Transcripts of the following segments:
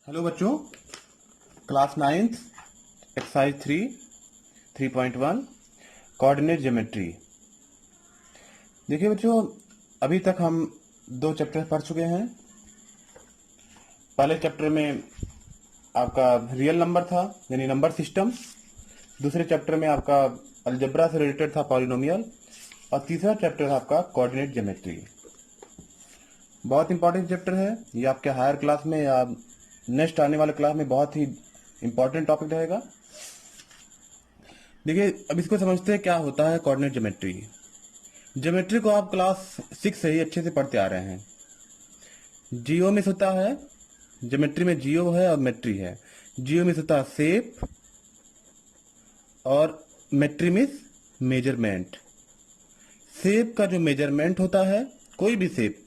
Hello बच्चों, class 9 exercise 3.1 coordinate geometry. देखिए बच्चों, अभी तक हम 2 चैप्टर पढ़ चुके हैं। पहले चैप्टर में आपका रियल नंबर था, यानी नंबर सिस्टम। दूसरे चैप्टर में आपका अलजेब्रा से रिलेटेड था, पॉलिनोमियल। और तीसरा चैप्टर था आपका कोऑर्डिनेट ज्योमेट्री। बहुत इंपॉर्टेंट चैप्टर है ये, आपके हायर क्लास में या नेक्स्ट आने वाले क्लास में बहुत ही इंपॉर्टेंट टॉपिक रहेगा। देखिए, अब इसको समझते हैं क्या होता है कोऑर्डिनेट ज्योमेट्री। ज्योमेट्री को आप क्लास 6 से ही अच्छे से पढ़ते आ रहे हैं। जियो में होता है, ज्योमेट्री में जियो है और मेट्री है। जियो में होता है शेप और मेट्री में मेजरमेंट। शेप का जो मेजरमेंट होता है, कोई भी शेप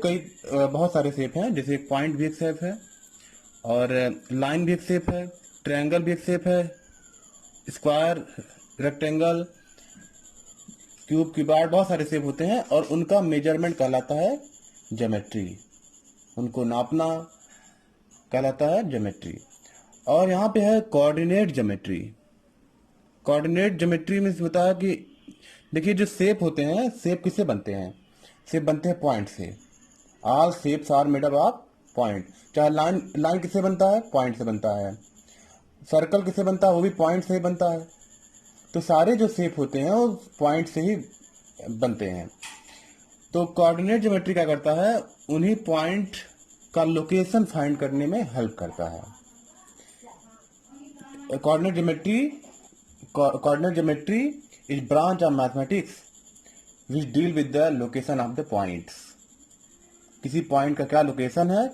कई बहुत सारे शेप हैं, जैसे पॉइंट भी एक शेप है और लाइन भी एक शेप है, ट्रायंगल भी एक शेप है, स्क्वायर, रेक्टेंगल, क्यूब, क्यूबॉइड, बहुत सारे शेप होते हैं और उनका मेजरमेंट कहलाता है ज्योमेट्री। उनको नापना कहलाता है ज्योमेट्री। और यहाँ पे है कोऑर्डिनेट ज्योमेट्री। कोऑर्डिनेट ज्योमेट्री में होता है कि देखिए, जो शेप होते हैं, शेप किससे बनते हैं? शेप बनते हैं पॉइंट से। All shapes are made up of point. चाहे लाइन किससे बनता है? पॉइंट से बनता है। सर्कल किससे बनता है? वो भी पॉइंट से ही बनता है। तो सारे जो शेप होते हैं वो पॉइंट से ही बनते हैं। तो कोऑर्डिनेट ज्योमेट्री क्या करता है? उन्हीं पॉइंट का लोकेशन फाइंड करने में हेल्प करता है। Coordinate geometry is branch of mathematics which deal with the location of the points. किसी पॉइंट का क्या लोकेशन है,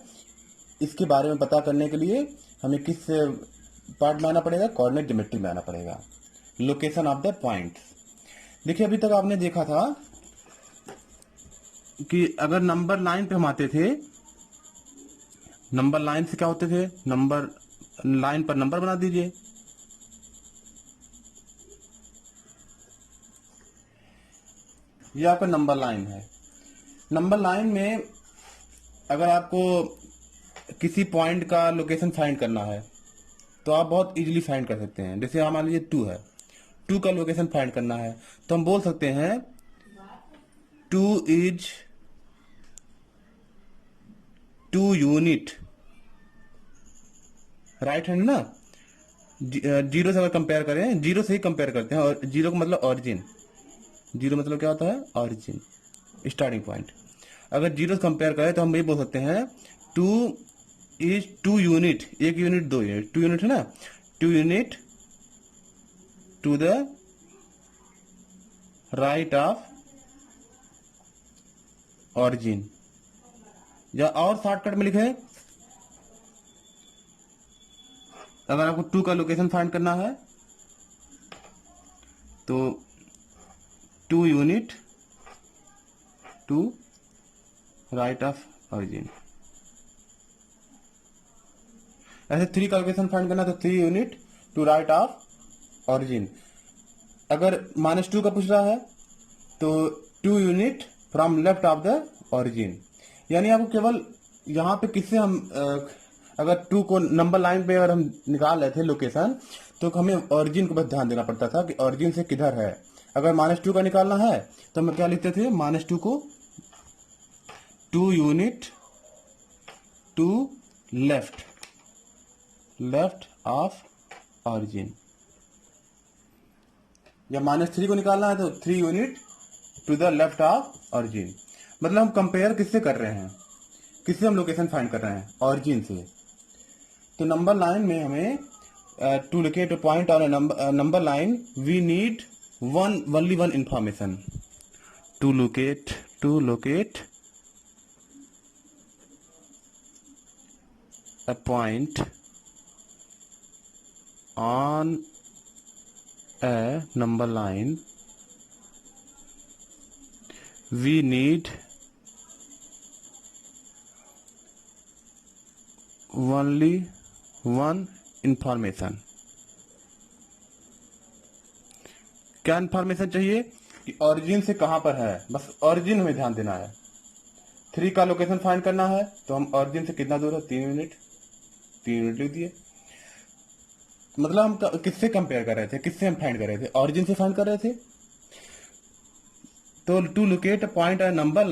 इसके बारे में पता करने के लिए हमें किस पार्ट में आना पड़ेगा? कोऑर्डिनेट ज्योमेट्री में आना पड़ेगा, लोकेशन ऑफ द पॉइंट्स। देखिए, अभी तक आपने देखा था कि अगर नंबर लाइन पे हम आते थे, नंबर लाइन से क्या होते थे? नंबर लाइन पर नंबर बना दीजिए। ये आपका नंबर लाइन है। नंबर लाइन में अगर आपको किसी पॉइंट का लोकेशन फाइंड करना है तो आप बहुत इजीली फाइंड कर सकते हैं। जैसे मान लीजिए 2 है, 2 का लोकेशन फाइंड करना है तो हम बोल सकते हैं 2 इज 2 यूनिट। राइट हैंड ना, जीरो से अगर कंपेयर करें, जीरो से ही कंपेयर करते हैं, और जीरो का मतलब ऑरिजिन। जीरो मतलब क्या होता है? Origin, starting point. अगर जीरो से कंपेयर करें तो हम ये बोल सकते हैं 2 is 2 unit. 1 unit, 2 unit, 2 unit है ना, 2 unit to the right of origin. या और शॉर्टकट में लिखे, अगर आपको 2 का लोकेशन फाइंड करना है तो 2 unit to right of origin. ऐसे 3 का लोकेशन फाइंड करना तो 3 unit to right of origin. अगर -2 का पूछ रहा है तो 2 unit from left of the origin. यानी आपको केवल यहाँ पे किससे हम अगर 2 को नंबर लाइन पे अगर हम निकाल रहे थे लोकेशन, तो हमें ऑरिजिन को बस ध्यान देना पड़ता था कि ऑरिजिन से किधर है। अगर -2 का निकालना है तो हम क्या लिखते थे? -2 को 2 unit to left of origin. या -3 को निकालना है तो 3 unit to the left of origin. मतलब हम कंपेयर किससे कर रहे हैं? किससे हम लोकेशन फाइंड कर रहे हैं? ऑरिजिन से। तो नंबर लाइन में हमें to locate a point on number line we need only one information to locate a point on a number line. We need only one information. क्या इन्फॉर्मेशन चाहिए? कि ऑरिजिन से कहां पर है, बस ऑरिजिन हमें ध्यान देना है। 3 का लोकेशन फाइंड करना है तो हम ऑरिजिन से कितना दूर है? 3 यूनिट। 3 यूनिट लिख दिए। मतलब हम किससे कंपेयर कर रहे थे, किससे हम फाइंड कर रहे थे, ऑरिजिन से फाइंड कर रहे थे। तो टू लोकेट अ पॉइंट और नंबर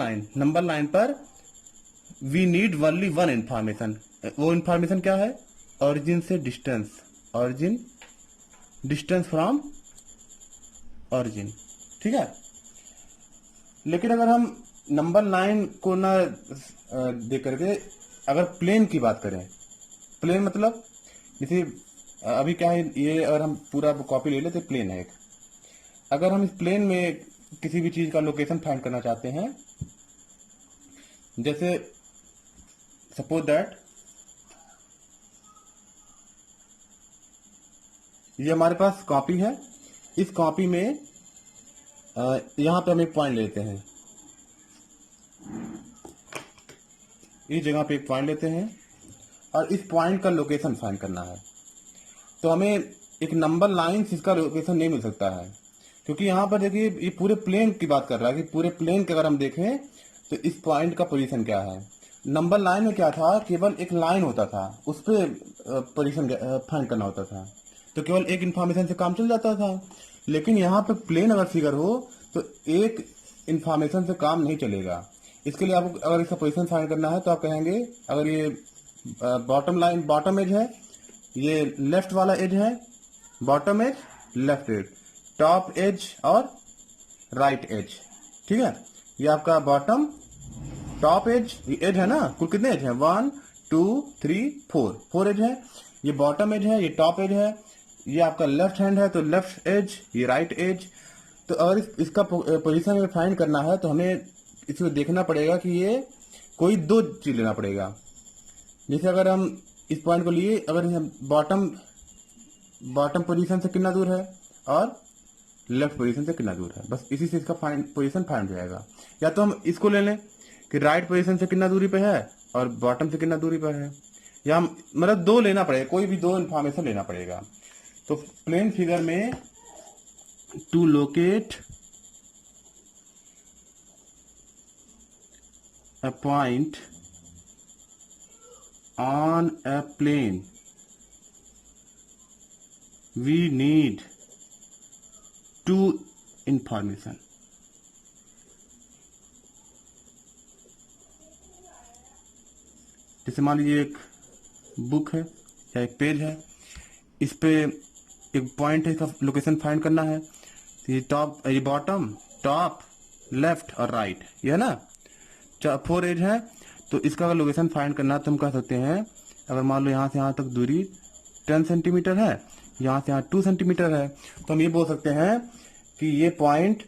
लाइन पर we need only one information. वो इंफॉर्मेशन क्या है, ऑरिजिन से distance, origin distance from origin, ठीक है। लेकिन अगर हम नंबर लाइन को ना देख करके अगर प्लेन की बात करें, प्लेन मतलब जैसे अभी क्या है, ये अगर हम पूरा कॉपी ले लेते प्लेन है एक, अगर हम इस प्लेन में किसी भी चीज का लोकेशन फाइंड करना चाहते हैं, जैसे सपोज दैट ये हमारे पास कॉपी है, इस कॉपी में यहां पे हम एक पॉइंट लेते हैं, इस जगह पे एक पॉइंट लेते हैं और इस पॉइंट का लोकेशन फाइंड करना है। तो हमें एक नंबर लाइन से इसका लोकेशन नहीं मिल सकता है, क्योंकि यहाँ पर देखिए ये पूरे प्लेन की बात कर रहा है कि पूरे प्लेन के अगर हम देखें तो इस पॉइंट का पोजीशन क्या है। नंबर लाइन में क्या था, केवल एक लाइन होता था, उस पर पोजीशन फाइंड करना होता था, तो केवल एक इंफॉर्मेशन से काम चल जाता था। लेकिन यहाँ पे प्लेन अगर फिगर हो तो एक इंफॉर्मेशन से काम नहीं चलेगा। इसके लिए आपको अगर इसका पोजीशन फाइंड करना है तो आप कहेंगे, अगर ये बॉटम एज है, ये लेफ्ट वाला एज है, bottom edge left edge, top edge और राइट एज, ठीक है। ये आपका बॉटम, टॉप एज, ये एज है ना, कुल कितने एज है, 1 2 3 4 एज है। ये बॉटम एज है, ये टॉप एज है, ये आपका लेफ्ट हैंड है तो लेफ्ट एज, ये राइट एज। तो अगर इसका पोजीशन फाइंड करना है तो हमें इसमें देखना पड़ेगा कि ये कोई दो चीज लेना पड़ेगा। जैसे अगर हम इस पॉइंट को लिए, अगर बॉटम पोजीशन से कितना दूर है और लेफ्ट पोजीशन से कितना दूर है, बस इसी से इसका पोजीशन फाइंड हो जाएगा। या तो हम इसको ले लें कि राइट पोजीशन से कितना दूरी पे है और बॉटम से कितना दूरी पर है, या मतलब दो लेना पड़ेगा, कोई भी दो इंफॉर्मेशन लेना पड़ेगा। तो प्लेन फिगर में to locate a point on a plane we need two information। जैसे मान लीजिए एक बुक है या एक पेज है, इस पे एक पॉइंट है, इसका लोकेशन फाइंड करना है। तो ये टॉप, ये बॉटम, टॉप, लेफ्ट और राइट, ये है ना, 4 एज है। तो इसका अगर लोकेशन फाइंड करना है तो हम कह सकते हैं, अगर मान लो यहाँ से यहाँ तक दूरी 10 सेंटीमीटर है, यहाँ से यहाँ 2 सेंटीमीटर है, तो हम ये बोल सकते हैं कि ये पॉइंट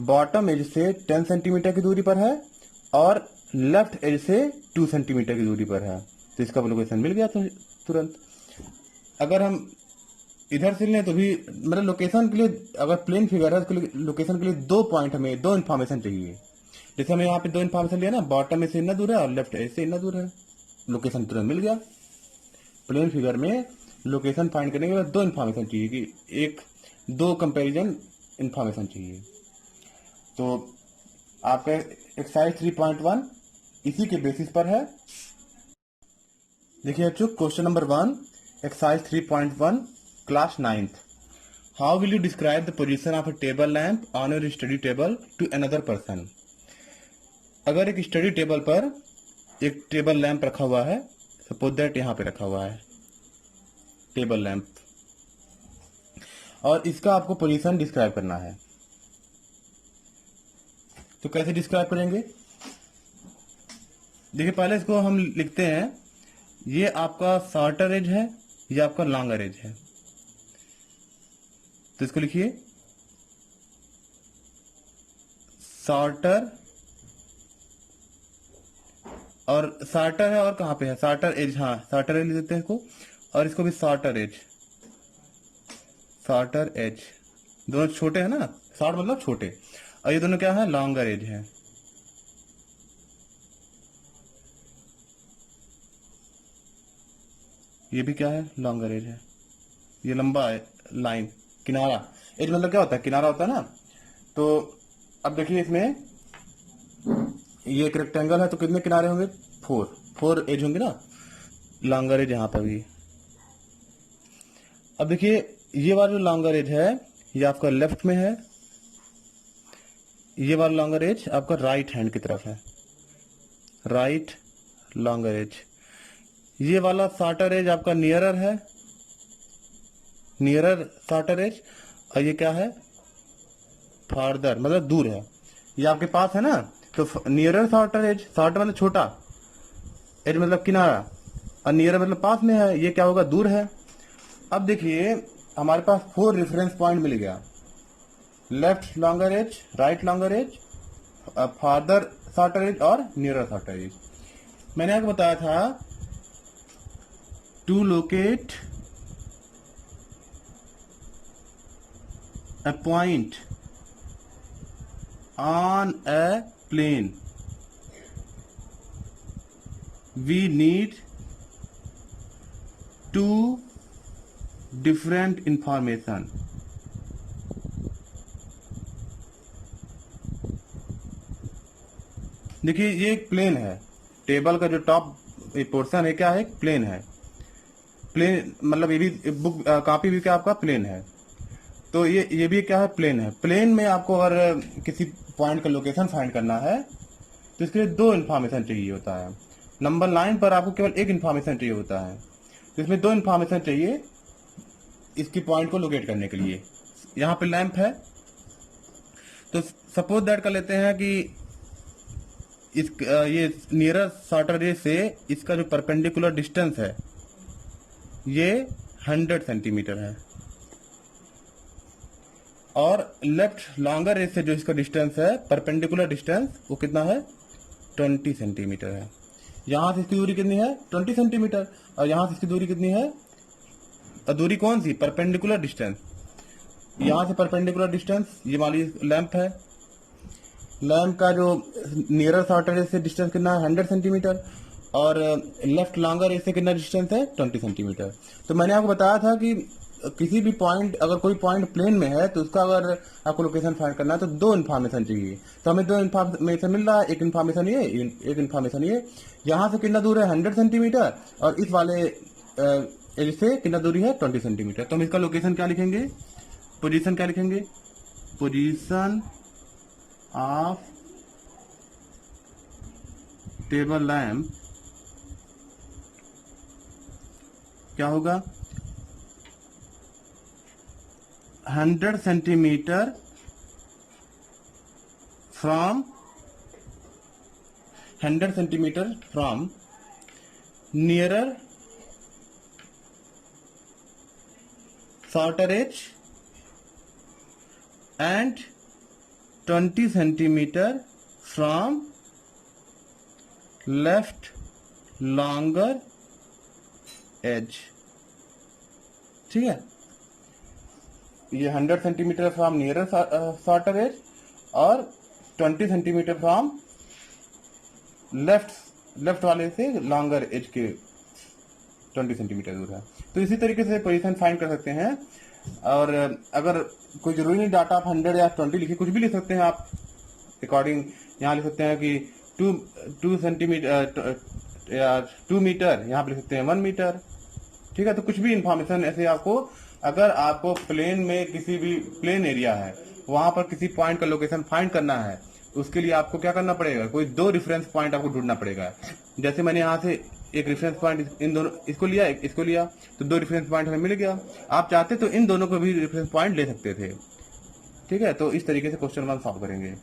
बॉटम एज से 10 सेंटीमीटर की दूरी पर है और लेफ्ट एज से 2 सेंटीमीटर की दूरी पर है। तो इसका लोकेशन मिल गया तो तुरंत। अगर हम इधर से लें तो भी मतलब लोकेशन के लिए, अगर प्लेन फिगर है तो लोकेशन के लिए दो पॉइंट, हमें दो इन्फॉर्मेशन चाहिए। जैसे हमें यहाँ पे दो इन्फॉर्मेशन लिया ना, बॉटम में से इतना दूर है और लेफ्ट एज से इतना दूर है, लोकेशन तुरंत मिल गया। प्लेन फिगर में लोकेशन फाइंड करने के बाद दो इन्फॉर्मेशन चाहिए, कि एक दो कंपैरिजन इन्फॉर्मेशन चाहिए। तो आपका एक्सरसाइज 3.1 इसी के बेसिस पर है। देखिए बच्चों, question number 1, exercise 3.1, class 9th। How will you describe the position of a table lamp on your study table to another person. अगर एक स्टडी टेबल पर एक टेबल लैंप रखा हुआ है, सपोज दैट यहाँ पे रखा हुआ है टेबल लैंप, और इसका आपको पोजीशन डिस्क्राइब करना है, तो कैसे डिस्क्राइब करेंगे। देखिए पहले इसको हम लिखते हैं, ये आपका शॉर्टर एज है, ये आपका लॉन्गर एज है। तो इसको लिखिए शॉर्टर, और शॉर्टर है और कहाँ पे है, शॉर्टर एज, हाँ शॉर्टर एज लिख देते हैं इसको, और इसको भी शॉर्टर एज, शॉर्टर एज, दोनों छोटे हैं ना, शॉर्ट मतलब छोटे, और ये दोनों क्या है, लॉन्गर एज है। ये भी क्या है, लॉन्गर एज है, ये लंबा है लाइन, किनारा। एज मतलब क्या होता है, किनारा होता है ना। तो अब देखिए इसमें ये एक रेक्टेंगल है तो कितने किनारे होंगे, 4 एज होंगे ना। लॉन्गर एज यहाँ पर भी। अब देखिए ये वाला जो लॉन्गर एज है ये आपका लेफ्ट में है, ये वाला लॉन्गर एज आपका राइट हैंड की तरफ है, राइट लॉन्गर एज। ये वाला शॉर्टर एज आपका नियरर है, नियरर शॉर्टर एज। और ये क्या है, फार्दर मतलब दूर है, ये आपके पास है ना। तो नियरर शॉर्टर एज, शॉर्टर मतलब छोटा, एज मतलब किनारा, और नियरर मतलब पास में है, ये क्या होगा, दूर है। अब देखिए हमारे पास 4 रेफरेंस पॉइंट मिल गया, left longer edge, right longer edge, farther shorter edge और नियरर शॉर्टर एज। मैंने आपको बताया था to locate a point on a plane we need 2 different information। देखिए ये एक प्लेन है, टेबल का जो टॉप पोर्शन है क्या है, प्लेन है। प्लेन मतलब ये भी बुक कॉपी भी क्या आपका प्लेन है, तो ये भी क्या है, प्लेन है। प्लेन में आपको अगर किसी पॉइंट का लोकेशन फाइंड करना है तो इसके लिए 2 इन्फॉर्मेशन चाहिए होता है। नंबर 9 पर आपको केवल 1 इन्फॉर्मेशन चाहिए होता है, तो इसमें 2 इन्फॉर्मेशन चाहिए इसकी पॉइंट को लोकेट करने के लिए। यहाँ पे लैंप है, तो सपोज दैट कर लेते हैं कि ये नियरर शॉर्टर रे से इसका जो परपेंडिकुलर डिस्टेंस है ये 100 सेंटीमीटर है, और लेफ्ट लॉन्गर रेस से जो इसका डिस्टेंस है, परपेंडिकुलर डिस्टेंस, वो कितना है, 20 सेंटीमीटर है। यहां से इसकी दूरी कितनी है, 20 सेंटीमीटर, और यहां से इसकी दूरी कितनी है, दूरी कौन सी, परपेंडिकुलर डिस्टेंस। यहां से परपेंडिकुलर डिस्टेंस, ये मान लीजिए लैंप है, लैंप का जो नियरर शॉर्टर रेस से डिस्टेंस कितना है, 100 सेंटीमीटर, और लेफ्ट लॉन्गर रेस से कितना डिस्टेंस है, 20 सेंटीमीटर। तो मैंने आपको बताया था कि किसी भी पॉइंट, अगर कोई पॉइंट प्लेन में है तो उसका अगर आपको लोकेशन फाइंड करना है तो 2 इन्फॉर्मेशन चाहिए। तो हमें 2 इन्फॉर्मेशन मिल रहा है, एक इन्फॉर्मेशन ये, एक इन्फॉर्मेशन ये। यहाँ से कितना दूर है, 100 सेंटीमीटर, और इस वाले एज से कितना दूरी है, 20 सेंटीमीटर। तो हम इसका लोकेशन क्या लिखेंगे, पोजीशन क्या लिखेंगे, पोजीशन ऑफ टेबल लैंप क्या होगा, 100 centimetre from, 100 centimetre from nearer shorter edge and 20 centimetre from left longer edge. ठीक है, ये 100 centimetre from nearer shorter edge और 20 सेंटीमीटर फ्रॉम लेफ्ट वाले से लॉन्गर एज के 20 सेंटीमीटर दूर है। तो इसी तरीके से पोजीशन फाइंड कर सकते हैं। और अगर कोई जरूरी नहीं डाटा आप 100 या 20 लिखे, कुछ भी लिख सकते हैं आप अकॉर्डिंग। यहाँ लिख सकते हैं कि 2 सेंटीमीटर या 2 मीटर, यहाँ पे लिख सकते हैं 1 मीटर। ठीक है, तो कुछ भी इंफॉर्मेशन ऐसे आपको, अगर आपको प्लेन में किसी भी प्लेन एरिया है वहां पर किसी पॉइंट का लोकेशन फाइंड करना है, उसके लिए आपको क्या करना पड़ेगा, कोई 2 रेफरेंस पॉइंट आपको ढूंढना पड़ेगा। जैसे मैंने यहाँ से एक रेफरेंस पॉइंट इन दोनों, इसको लिया, इसको लिया, तो 2 रेफरेंस पॉइंट हमें मिल गया। आप चाहते तो इन दोनों को भी रेफरेंस पॉइंट ले सकते थे। ठीक है, तो इस तरीके से क्वेश्चन 1 सॉल्व करेंगे।